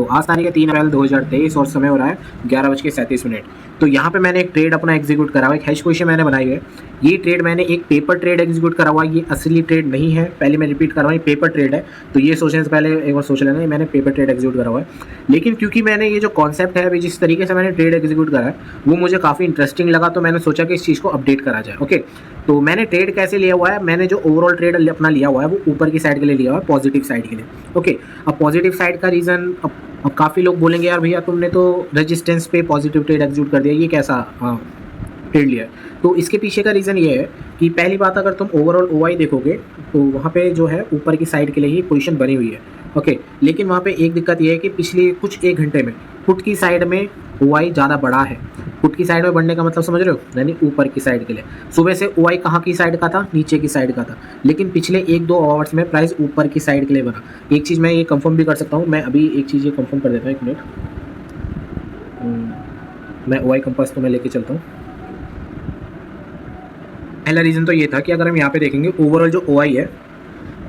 आज तारीख है 3 अप्रैल 2023 और समय हो रहा है 11:37। तो यहाँ पे मैंने एक ट्रेड अपना एग्जीक्यूट करा हुआ है, एक हैश पोजीशन मैंने बनाई है। ये ट्रेड मैंने एक पेपर ट्रेड एग्जीक्यूट करा हुआ है, ये असली ट्रेड नहीं है। पहले मैं रिपीट कर रहा हूँ, ये पेपर ट्रेड है। तो ये सोचने से पहले एक बार सोच लेना, मैंने पेपर ट्रेड एग्जीक्यूट करा हुआ है। लेकिन क्योंकि मैंने ये जो कॉन्सेप्ट है अभी जिस तरीके से मैंने ट्रेड एग्जीक्यूट करा है वो मुझे काफ़ी इंटरेस्टिंग लगा, तो मैंने सोचा कि इस चीज़ को अपडेट करा जाए। ओके, तो मैंने ट्रेड कैसे लिया हुआ है, मैंने जो ओवरऑल ट्रेड अपना लिया हुआ है वो ऊपर की साइड के लिए लिया हुआ है, पॉजिटिव साइड के लिए। ओके, अब पॉजिटिव साइड का रीज़न, अब काफ़ी लोग बोलेंगे यार भैया तुमने तो रेजिस्टेंस पे पॉजिटिव ट्रेड एग्जीक्यूट कर दिया, ये कैसा ट्रेड लिया है। तो इसके पीछे का रीज़न ये है कि पहली बात, अगर तुम ओवरऑल ओआई देखोगे तो वहाँ पे जो है ऊपर की साइड के लिए ही पोजीशन बनी हुई है। ओके, लेकिन वहाँ पे एक दिक्कत ये है कि पिछले कुछ 1 घंटे में पुट की साइड में ओआई ज़्यादा बढ़ा है। पुट की साइड में बढ़ने का मतलब समझ रहे हो, यानी ऊपर की साइड के लिए। सुबह से ओआई कहाँ की साइड का था, नीचे की साइड का था, लेकिन पिछले 1-2 आवर्स में प्राइस ऊपर की साइड के लिए बना। एक चीज़ मैं ये कंफर्म भी कर सकता हूँ, मैं अभी एक चीज़ ये कंफर्म कर देता हूँ, 1 मिनट। मैं ओआई कंपास तो मैं लेके चलता हूँ। पहला रीज़न तो ये था कि अगर हम यहाँ पे देखेंगे ओवरऑल जो ओआई है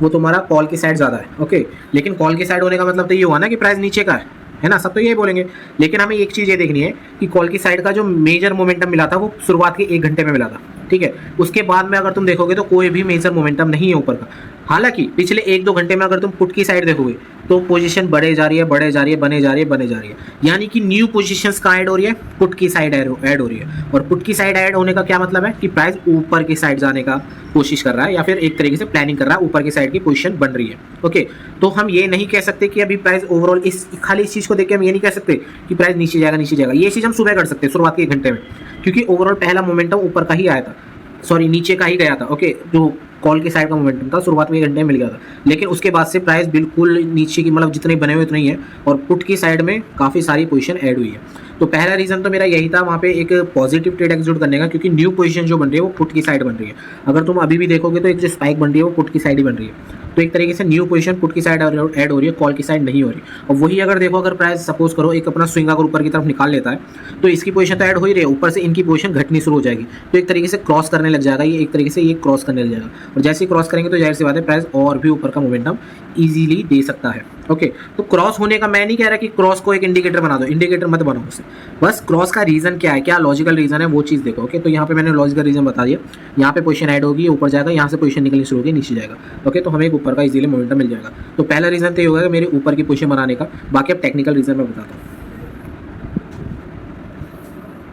वो तुम्हारा कॉल की साइड ज़्यादा है। ओके, लेकिन कॉल की साइड होने का मतलब तो ये हुआ ना कि प्राइस नीचे का है ना, सब तो यही बोलेंगे। लेकिन हमें एक चीज़ ये देखनी है कि कॉल की साइड का जो मेजर मोमेंटम मिला था वो शुरुआत के 1 घंटे में मिला था, ठीक है। उसके बाद में अगर तुम देखोगे तो कोई भी मेजर मोमेंटम नहीं है ऊपर का। हालांकि पिछले 1-2 घंटे में अगर तुम पुट की साइड देखोगे तो पोजीशन बढ़े जा रही है, बढ़े जा रही है, बने जा रही है, बने जा रही है। यानी कि न्यू पोजीशंस कहाँ ऐड हो रही है, पुट की साइड ऐड हो रही है। और पुट की साइड ऐड होने का क्या मतलब है कि प्राइस ऊपर की साइड जाने का कोशिश कर रहा है, या फिर एक तरीके से प्लानिंग कर रहा है, ऊपर की साइड की पोजीशन बन रही है। ओके, तो हम ये नहीं कह सकते कि अभी प्राइस ओवरऑल इस खाली इस चीज़ को देख के हम ये नहीं कह सकते कि प्राइस नीचे जाएगा, नीचे जाएगा। ये चीज़ हम सुबह कर सकते हैं शुरुआत के 1 घंटे में, क्योंकि ओवरऑल पहला मोमेंटम ऊपर का ही आया था, सॉरी नीचे का ही गया था। ओके, जो कॉल की साइड का मोमेंटम था शुरुआत में 1 घंटे में मिल गया था, लेकिन उसके बाद से प्राइस बिल्कुल नीचे की, मतलब जितने बने हुए उतने ही है, और पुट की साइड में काफ़ी सारी पोजीशन ऐड हुई है। तो पहला रीज़न तो मेरा यही था वहाँ पे एक पॉजिटिव ट्रेड एग्जीक्यूट करने का, क्योंकि न्यू पोजीशन जो बन रही है वो पुट की साइड बन रही है। अगर तुम अभी भी देखोगे तो एक जो स्पाइक बन रही है वो पुट की साइड ही बन रही है। तो एक तरीके से न्यू पोजीशन पुट की साइड ऐड हो रही है, कॉल की साइड नहीं हो रही। और वही अगर देखो, अगर प्राइस सपोज करो एक अपना स्विंग अगर ऊपर की तरफ निकाल लेता है तो इसकी पोजीशन तो ऐड हो ही रही है, ऊपर से इनकी पोजीशन घटनी शुरू हो जाएगी। तो एक तरीके से क्रॉस करने लग जाएगा, ये एक तरीके से ये क्रॉस करने लग जाएगा, और जैसे ही क्रॉस करेंगे तो जाहिर सी बात है प्राइस और भी ऊपर का मोमेंटम ईजिली दे सकता है। ओके, तो क्रॉस होने का मैं नहीं कह रहा कि क्रॉस को एक इंडिकेटर बना दो, इंडिकेटर मत बनाओ उसे। बस क्रॉस का रीज़न क्या है, क्या लॉजिकल रीज़न है वो चीज़ देखो। ओके, तो यहाँ पे मैंने लॉजिकल रीज़न बता दिया। यहाँ पे पोजीशन ऐड होगी, ऊपर जाएगा, यहाँ से पोजीशन निकलनी शुरू होगी, नीचे जाएगा। ओके, तो हमें एक ऊपर का इजीली मोमेंटम मिल जाएगा। तो पहला रीज़न तो ये होगा कि मेरे ऊपर की पोजीशन बनाने का। बाकी अब टेक्निकल रीज़न मैं बताता हूँ।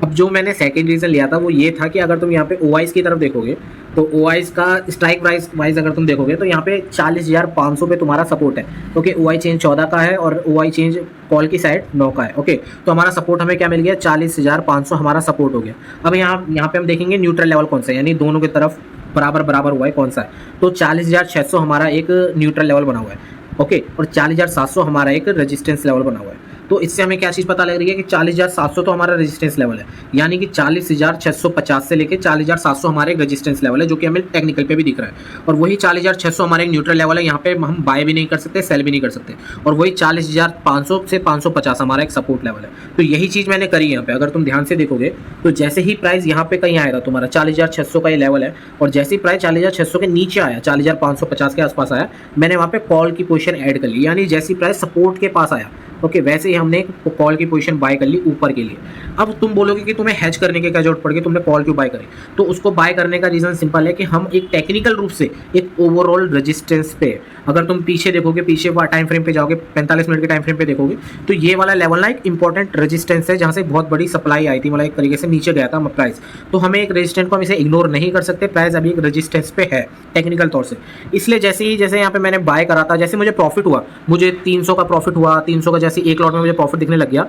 अब जो मैंने सेकंड रीज़न लिया था वो ये था कि अगर तुम यहाँ पे ओआईज की तरफ देखोगे तो ओआईज का स्ट्राइक प्राइस वाइज अगर तुम देखोगे तो यहाँ पे 40,500 पे तुम्हारा सपोर्ट है। ओके, ओआई चेंज 14 का है और ओआई चेंज कॉल की साइड 9 का है। ओके, तो हमारा सपोर्ट हमें क्या मिल गया, 40,500 हमारा सपोर्ट हो गया। अब यहाँ पे हम देखेंगे न्यूट्रल लेवल कौन सा है, यानी दोनों की तरफ बराबर हुआ है कौन सा है। तो 40,600 हमारा एक न्यूट्रल लेवल बना हुआ है। ओके, और 40,700 हमारा एक रेजिस्टेंस लेवल बना हुआ है। तो इससे हमें क्या चीज़ पता लग रही है कि 40,700 तो हमारा रेजिस्टेंस लेवल है, यानी कि 40,650 से लेके 40,700 हमारे एक रेजिस्टेंस लेवल है, जो कि हमें टेक्निकल पे भी दिख रहा है। और वही 40,600 हमारे एक न्यूट्रल लेवल है, यहाँ पे हम बाय भी नहीं कर सकते, सेल भी नहीं कर सकते। और वही 40,500 से 550 हमारा एक सपोर्ट लेवल है। तो यही चीज़ मैंने करी यहाँ पे। अगर तुम ध्यान से देखोगे तो जैसे ही प्राइस यहाँ पे कहीं आएगा, तुम्हारा 40,600 का ये लेवल है, और जैसे ही प्राइस 40,600 के नीचे आया, 40,550 के आसपास आया, मैंने वहाँ पे कॉल की पोजीशन ऐड कर ली। यानी जैसी प्राइस सपोर्ट के पास आया, ओके, वैसे ही हमने कॉल की पोजीशन बाय कर ली ऊपर के लिए। अब तुम बोलोगे कि तुम्हें हेज करने की क्या जरूरत पड़ गई, तुमने कॉल क्यों बाय करी। तो उसको बाय करने का रीज़न सिंपल है कि हम एक टेक्निकल रूप से एक ओवरऑल रेजिस्टेंस पे, अगर तुम पीछे देखोगे, पीछे टाइम फ्रेम पे जाओगे, 45 मिनट के टाइम फ्रेम पे देखोगे, तो ये वाला लेवल ना एक इंपॉर्टेंट रेजिस्टेंस है, जहाँ से बहुत बड़ी सप्लाई आई थी, मतलब एक तरीके से नीचे गया था प्राइस। तो हमें एक रेजिस्टेंस को हम इसे इग्नोर नहीं कर सकते, प्राइस अभी एक रेजिस्टेंस पे है टेक्निकल तौर से। इसलिए जैसे यहाँ पे मैंने बाय करा था, जैसे मुझे प्रॉफिट हुआ, मुझे 300 का प्रॉफिट हुआ, 300 का जैसे एक लॉट में मुझे प्रॉफिट दिखने लग गया,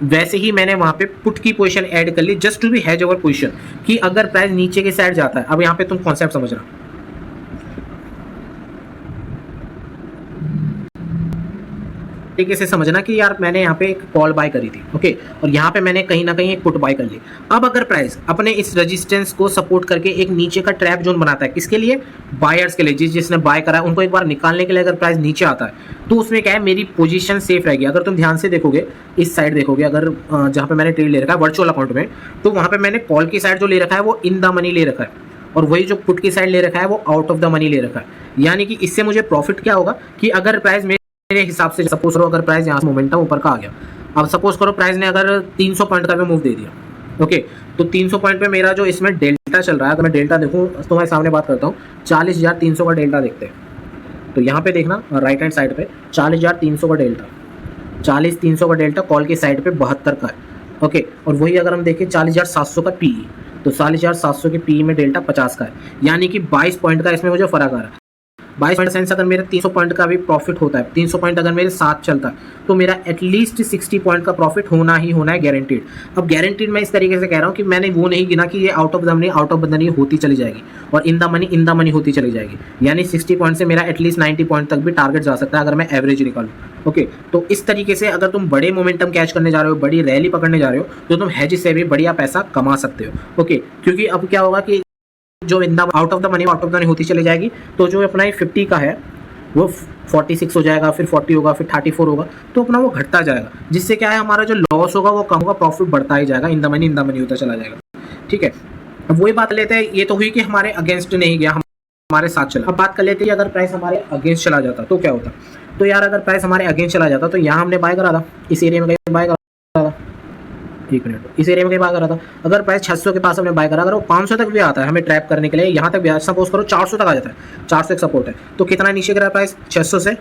वैसे ही मैंने वहाँ पे पुट की पोजीशन ऐड कर ली, just to be hedge over position, कि अगर प्राइस नीचे के साइड जाता है। अब यहाँ पे तुम कॉन्सेप्ट समझना, तरीके से समझना कि यार मैंने यहाँ पे एक कॉल बाय करी थी, ओके, और यहाँ पे मैंने कहीं ना कहीं एक पुट बाय कर ली। अब अगर प्राइस अपने इस रेजिस्टेंस को सपोर्ट करके एक नीचे का ट्रैप जोन बनाता है, किसके लिए, बायर्स के लिए, जिसने बाय करा है उनको एक बार निकालने के लिए अगर प्राइस नीचे आता है, तो उसमें क्या है, मेरी पोजीशन सेफ रहेगी। अगर तुम ध्यान से देखोगे, इस साइड देखोगे, अगर जहाँ पे मैंने ट्रेड ले रखा है वर्चुअल अकाउंट में, तो वहाँ पे मैंने कॉल की साइड जो ले रखा है वो इन द मनी ले रखा है, और वही जो पुट की साइड ले रखा है वो आउट ऑफ द मनी ले रखा है। यानी कि इससे मुझे प्रॉफिट क्या होगा कि अगर प्राइस मेरे हिसाब से सपोज करो अगर प्राइस यहाँ से मोमेंटम ऊपर का आ गया, अब सपोज करो प्राइस ने अगर 300 पॉइंट का भी मूव दे दिया, ओके, तो 300 पॉइंट पे मेरा जो इसमें डेल्टा चल रहा है, अगर मैं डेल्टा देखूँ तो मैं सामने बात करता हूँ 40,300 का डेल्टा देखते हैं। तो यहाँ पे देखना राइट हैंड साइड पे 40,300 का डेल्टा, 40,300 का डेल्टा कॉल की साइड पे 72 का है, ओके। और वही अगर हम देखें 40,700 का पीई, तो 40,700 के पीई में डेल्टा 50 का है, यानी कि 22 पॉइंट का इसमें मुझे फर्क आ रहा है। 22 पॉइंट सेंस अगर मेरे 300 पॉइंट का भी प्रॉफिट होता है, 300 पॉइंट अगर मेरे साथ चलता है, तो मेरा एटलीस्ट 60 पॉइंट का प्रॉफिट होना ही होना है, गारंटीड। अब गारंटीड मैं इस तरीके से कह रहा हूँ कि मैंने वो नहीं गिना कि ये आउट ऑफ द मनी होती चली जाएगी और इन द मनी होती चली जाएगी, यानी 60 पॉइंट से मेरा एटलीस्ट 90 पॉइंट तक भी टारगेट जा सकता है अगर मैं एवरेज निकालूँ, ओके। तो इस तरीके से अगर तुम बड़े मोमेंटम कैच करने जा रहे हो, बड़ी रैली पकड़ने जा रहे हो, तो तुम हेज से भी बढ़िया पैसा कमा सकते हो, ओके। क्योंकि अब क्या होगा कि जो in the out of the money होती चली जाएगी, तो जो अपना 50 का है वो 46 हो जाएगा, फिर 40 होगा, फिर 34 होगा, तो अपना वो घटता जाएगा, जिससे क्या है हमारा जो लॉस होगा वो कम होगा, प्रॉफिट बढ़ता ही जाएगा, इन द मनी होता चला जाएगा, ठीक है। अब वही बात लेते हैं, ये तो हुई कि हमारे अगेंस्ट नहीं गया, हमारे साथ चला। अब बात कर लेते हैं अगर प्राइस हमारे अगेंस्ट चला जाता तो क्या होता। तो यार अगर प्राइस हमारे अगेंस्ट चला जाता तो यहाँ हमने बाय करा था, इस एरिया में बाय करा था, एक मिनट, इस एरिया में बाय करा था। अगर प्राइस 600 के पास हमने बाय करा, अगर वो 500 तक भी आता है हमें ट्रैप करने के लिए, यहाँ तक भी सपोज करो 400 तक आ जाता है, 400 एक सपोर्ट है, तो कितना नीचे गिरा प्राइस, 600 से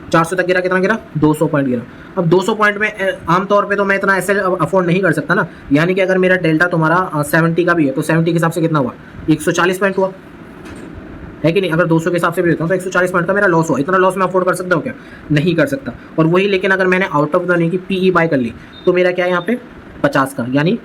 400 तक गिरा, कितना गिरा, 200 पॉइंट गिरा। अब 200 पॉइंट में आमतौर पे तो मैं इतना ऐसे अफोर्ड नहीं कर सकता ना, यानी कि अगर मेरा डेल्टा तुम्हारा 70 का भी है तो 70 के हिसाब से कितना हुआ, 140 पॉइंट हुआ, है कि नहीं। अगर 200 के हिसाब से भी देता हूँ तो 140 पॉइंट का मेरा लॉस हुआ, इतना लॉस मैं अफोर्ड कर सकता हूँ क्या, नहीं कर सकता। और वही लेकिन अगर मैंने आउट ऑफ द मनी की पीई बाय कर ली, तो मेरा क्या है यहाँ पे 50 का, यानी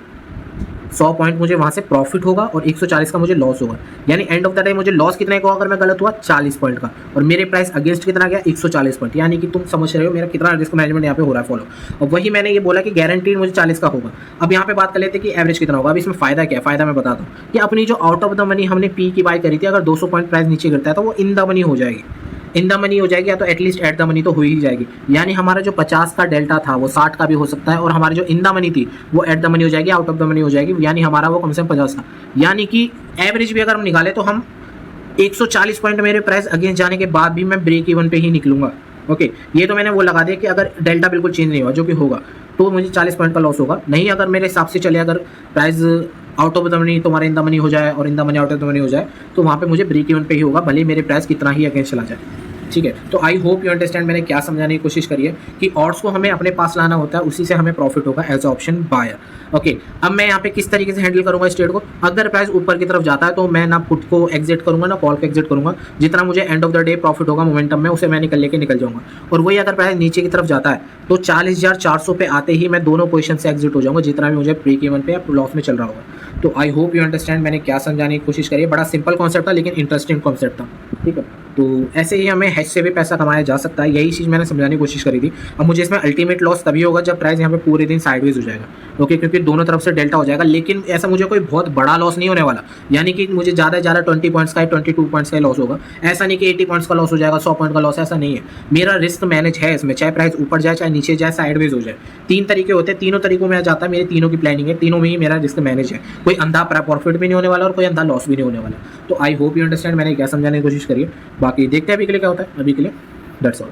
100 पॉइंट मुझे वहाँ से प्रॉफिट होगा और 140 का मुझे लॉस होगा, यानी एंड ऑफ द डे मुझे लॉस कितने का होगा अगर मैं गलत हुआ, 40 पॉइंट का, और मेरे प्राइस अगेंस्ट कितना गया, 140 पॉइंट, यानी कि तुम समझ रहे हो मेरा कितना रिस्क मैनेजमेंट यहाँ पे हो रहा है फॉलो। और वही मैंने ये बोला कि गारंटीड मुझे 40 का होगा। अब यहाँ पे बात कर लेते हैं कि एवरेज कितना होगा। अब इसमें फायदा क्या है, फायदा मैं बताता हूँ कि अपनी जो आउट ऑफ द मनी हमने पी की बाय करी थी, अगर 200 पॉइंट प्राइस नीचे गिरता है तो वो इन द मनी हो जाएगी, इन द मनी हो जाएगी, या तो एटलीस्ट एट द मनी तो हो ही जाएगी, यानी हमारा जो 50 का डेल्टा था वो 60 का भी हो सकता है, और हमारी जो इन द मनी थी वो एट द मनी हो जाएगी, आउट ऑफ द मनी हो जाएगी, यानी हमारा वो कम से कम 50 था। यानी कि एवरेज भी अगर हम निकालें तो हम 140 पॉइंट मेरे प्राइस अगेंस्ट जाने के बाद भी मैं ब्रेक इवन पे ही निकलूंगा, ओके। ये तो मैंने वो लगा दिया कि अगर डेल्टा बिल्कुल चेंज नहीं हुआ, जो कि होगा, तो मुझे 40 पॉइंट का लॉस होगा। नहीं अगर मेरे हिसाब से चले, अगर price out of the money तुम्हारे इन द मनी हो जाए और in the money out of the money हो जाए, तो वहाँ पे मुझे ब्रेक इवन पे ही होगा, भले मेरे प्राइस कितना ही अगेंस्ट चला जाए, ठीक है। तो आई होप यू अंडरस्टैंड मैंने क्या समझाने की कोशिश करी है कि ऑड्स को हमें अपने पास लाना होता है, उसी से हमें प्रॉफिट होगा एज ऑप्शन बायर, ओके। अब मैं यहाँ पे किस तरीके से हैंडल करूंगा इस ट्रेड को, अगर प्राइस ऊपर की तरफ जाता है तो मैं ना पुट को एग्जिट करूंगा ना कॉल को एग्जिट करूंगा, जितना मुझे end of the day profit होगा मोमेंटम में उसे मैं निकल जाऊंगा। और वही अगर प्राइस नीचे की तरफ जाता है तो 40,400 पे आते ही मैं दोनों पोजीशन से एग्जिट हो जाऊंगा, जितना भी मुझे ब्रेक इवन पे या लॉस में चल रहा होगा। तो आई होप यू अंडरस्टैंड मैंने क्या समझाने की कोशिश करी है। बड़ा सिंपल कॉन्सेप्ट था लेकिन इंटरेस्टिंग कॉन्सेप्ट था, ठीक है। तो ऐसे ही हमें हेज से भी पैसा कमाया जा सकता है, यही चीज़ मैंने समझाने की कोशिश करी थी। अब मुझे इसमें अल्टीमेट लॉस तभी होगा जब प्राइस यहाँ पे पूरे दिन साइडवेज हो जाएगा, ओके, क्योंकि दोनों तरफ से डेल्टा हो जाएगा। लेकिन ऐसा मुझे कोई बहुत बड़ा लॉस नहीं होने वाला, यानी कि मुझे ज़्यादा से ज़्यादा 20 पॉइंट्स का 22 पॉइंट्स का लॉस होगा। ऐसा नहीं कि 80 पॉइंट्स का लॉस हो जाएगा, 100 पॉइंट का लॉस, ऐसा नहीं है। मेरा रिस्क मैनेज है इसमें, चाहे प्राइस ऊपर जाए चाहे नीचे जाए साइडवेज हो जाए। 3 तरीके होते हैं, तीनों तरीकों में आ जाता है, मेरी तीनों की प्लानिंग है, तीनों में ही मेरा रिस्क मैनेज है। कोई अंधा प्रॉफिट भी नहीं होने वाला और कोई अंधा लॉस भी नहीं होने वाला। तो आई होप यू अंडरस्टैंड मैंने क्या समझाने की कोशिश करी है। बाकी देखते हैं अभी के लिए क्या होता है। अभी के लिए दैट्स ऑल।